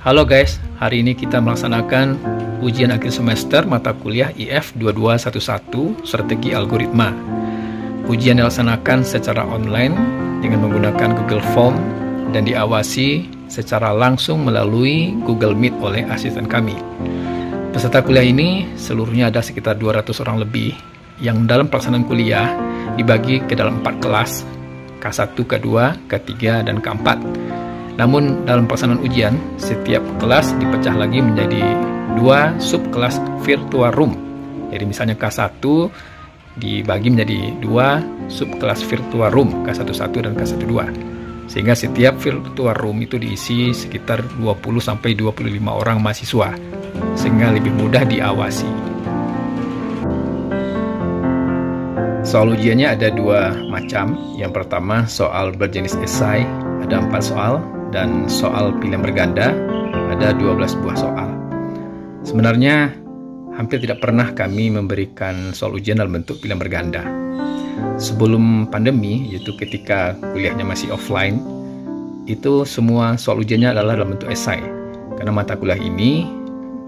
Halo guys, hari ini kita melaksanakan ujian akhir semester mata kuliah IF 2211 Strategi Algoritma. Ujian dilaksanakan secara online dengan menggunakan Google Form dan diawasi secara langsung melalui Google Meet oleh asisten kami. Peserta kuliah ini seluruhnya ada sekitar 200 orang lebih yang dalam pelaksanaan kuliah dibagi ke dalam 4 kelas, K1, K2, K3, dan K4. Namun dalam pelaksanaan ujian, setiap kelas dipecah lagi menjadi 2 subkelas virtual room. Jadi misalnya K1 dibagi menjadi 2 subkelas virtual room, K11 dan K12. Sehingga setiap virtual room itu diisi sekitar 20-25 orang mahasiswa, sehingga lebih mudah diawasi. Soal ujiannya ada 2 macam. Yang pertama soal berjenis esai, ada 4 soal, dan soal pilihan berganda ada 12 buah soal. Sebenarnya hampir tidak pernah kami memberikan soal ujian dalam bentuk pilihan berganda. Sebelum pandemi, yaitu ketika kuliahnya masih offline, itu semua soal ujiannya adalah dalam bentuk esai. Karena mata kuliah ini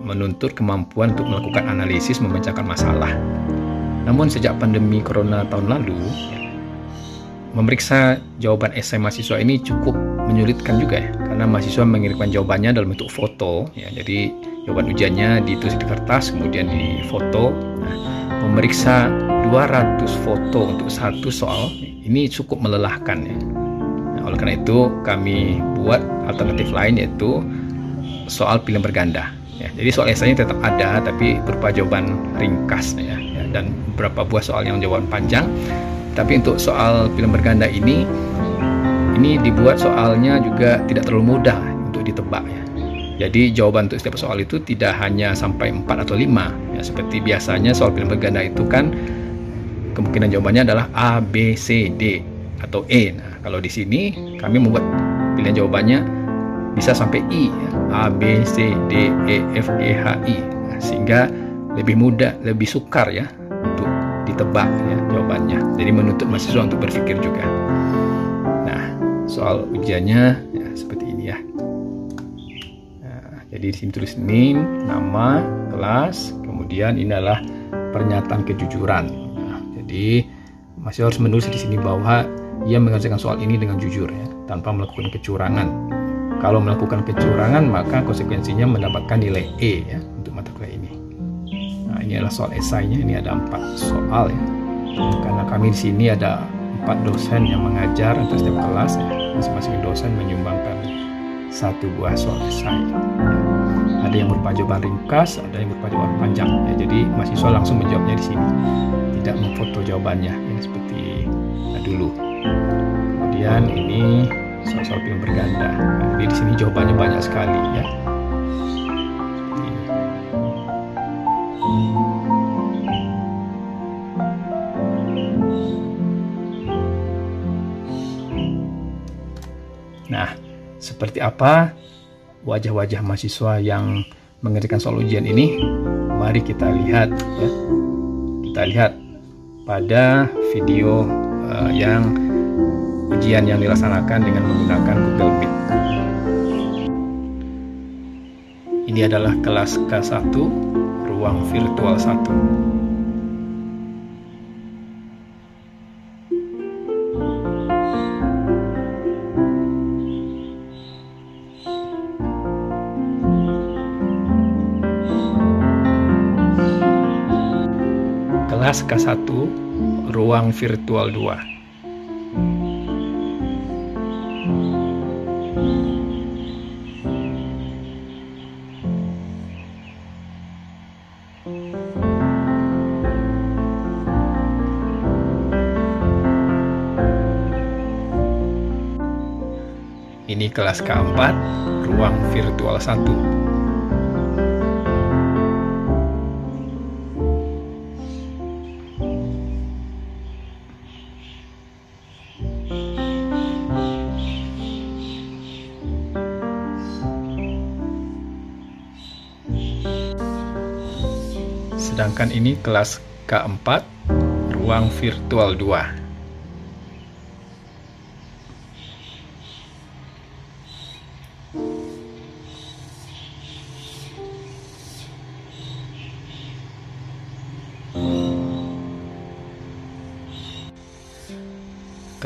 menuntut kemampuan untuk melakukan analisis memecahkan masalah. Namun sejak pandemi corona tahun lalu, memeriksa jawaban esai mahasiswa ini cukup menyulitkan juga ya, karena mahasiswa mengirimkan jawabannya dalam bentuk foto ya. Jadi jawaban ujiannya ditulis di kertas kemudian difoto. Nah, memeriksa 200 foto untuk satu soal ini cukup melelahkan ya. Nah, oleh karena itu kami buat alternatif lain, yaitu soal pilihan berganda ya. Jadi soal esainya tetap ada tapi berupa jawaban ringkas ya, dan beberapa buah soal yang jawaban panjang. Tapi untuk soal pilihan berganda ini dibuat soalnya juga tidak terlalu mudah untuk ditebak ya. Jadi jawaban untuk setiap soal itu tidak hanya sampai 4 atau 5 ya, seperti biasanya soal pilihan berganda itu kan kemungkinan jawabannya adalah A, B, C, D atau E. Nah, kalau di sini kami membuat pilihan jawabannya bisa sampai I ya. A, B, C, D, E, F, G, H, I. Nah, sehingga lebih mudah, lebih sukar ya untuk ditebak ya jawabannya. Jadi menuntut mahasiswa untuk berpikir juga. Nah, soal ujiannya ya seperti ini ya. Nah, jadi di sini tulis name, nama, kelas, kemudian ini adalah pernyataan kejujuran. Nah, jadi mahasiswa harus menulis di sini bahwa ia mengerjakan soal ini dengan jujur ya, tanpa melakukan kecurangan. Kalau melakukan kecurangan maka konsekuensinya mendapatkan nilai E ya untuk mata kuliah ini. Nah, ini adalah soal esainya, ini ada 4 soal ya. Karena kami di sini ada 4 dosen yang mengajar untuk setiap kelas ya. Masing-masing dosen menyumbangkan 1 buah soal esai. Ada yang berupa jawaban ringkas, ada yang berupa jawaban panjang ya. Jadi mahasiswa langsung menjawabnya di sini, tidak memfoto jawabannya ya, seperti dulu. Kemudian ini soal-soal pilihan berganda. Jadi di sini jawabannya banyak sekali ya. Nah, seperti apa wajah-wajah mahasiswa yang mengerjakan soal ujian ini? Mari kita lihat ya. Kita lihat pada video yang ujian yang dilaksanakan dengan menggunakan Google Meet. Ini adalah kelas K1, ruang virtual 1. Kelas K1, ruang virtual 2. Ini kelas K4, ruang virtual 1. Sedangkan ini kelas K4, ruang virtual 2.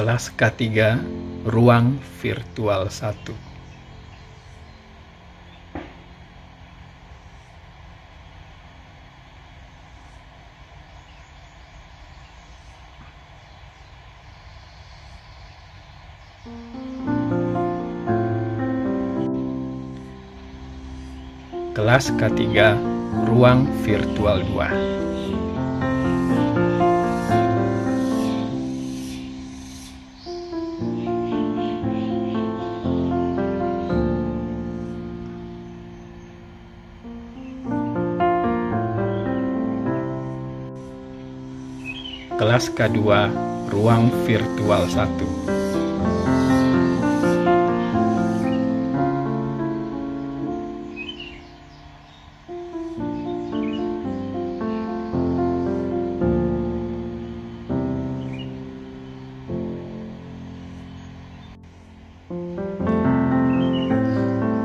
Kelas K3 Ruang Virtual 1. Kelas K3 Ruang Virtual 2. Kelas K2 Ruang Virtual 1.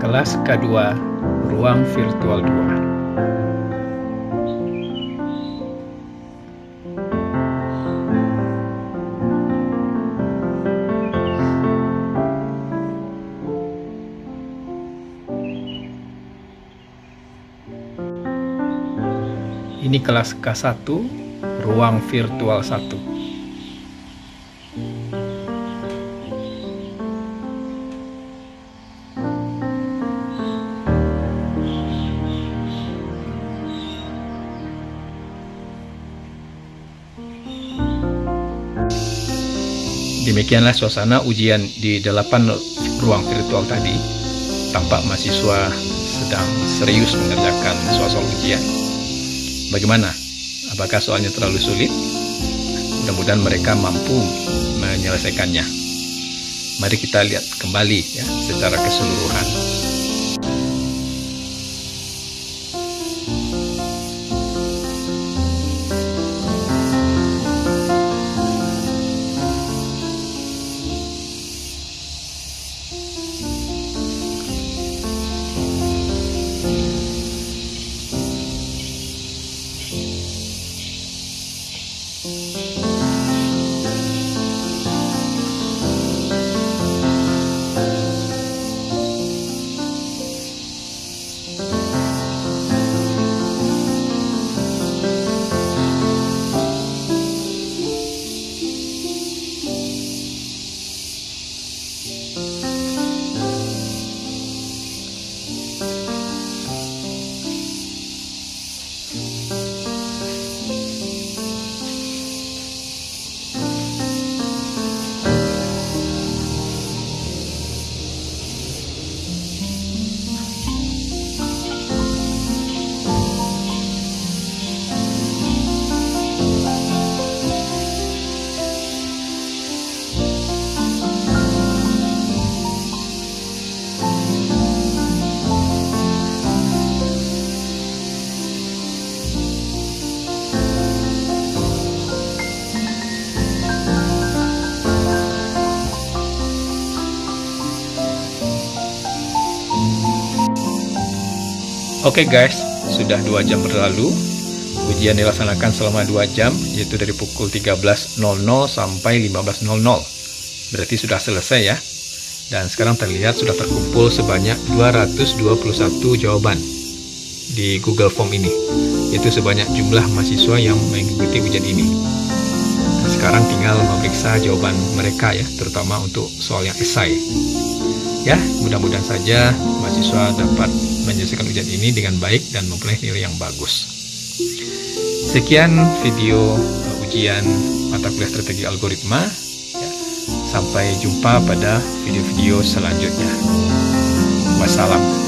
Kelas K2 Ruang Virtual 2. Ini kelas K1 Ruang Virtual 1. Demikianlah suasana ujian di 8 ruang virtual tadi. Tampak mahasiswa sedang serius mengerjakan soal-soal ujian. Bagaimana? Apakah soalnya terlalu sulit? Mudah-mudahan mereka mampu menyelesaikannya. Mari kita lihat kembali ya secara keseluruhan. Oke guys, sudah 2 jam berlalu. Ujian dilaksanakan selama 2 jam, yaitu dari pukul 13.00 sampai 15.00. Berarti sudah selesai ya. Dan sekarang terlihat sudah terkumpul sebanyak 221 jawaban di Google Form ini. Itu sebanyak jumlah mahasiswa yang mengikuti ujian ini. Nah, sekarang tinggal memeriksa jawaban mereka ya, terutama untuk soal yang esai. Ya, mudah-mudahan saja mahasiswa dapat menyelesaikan ujian ini dengan baik dan memperoleh nilai yang bagus. Sekian video ujian mata kuliah strategi algoritma. Ya, sampai jumpa pada video-video selanjutnya. Wassalam.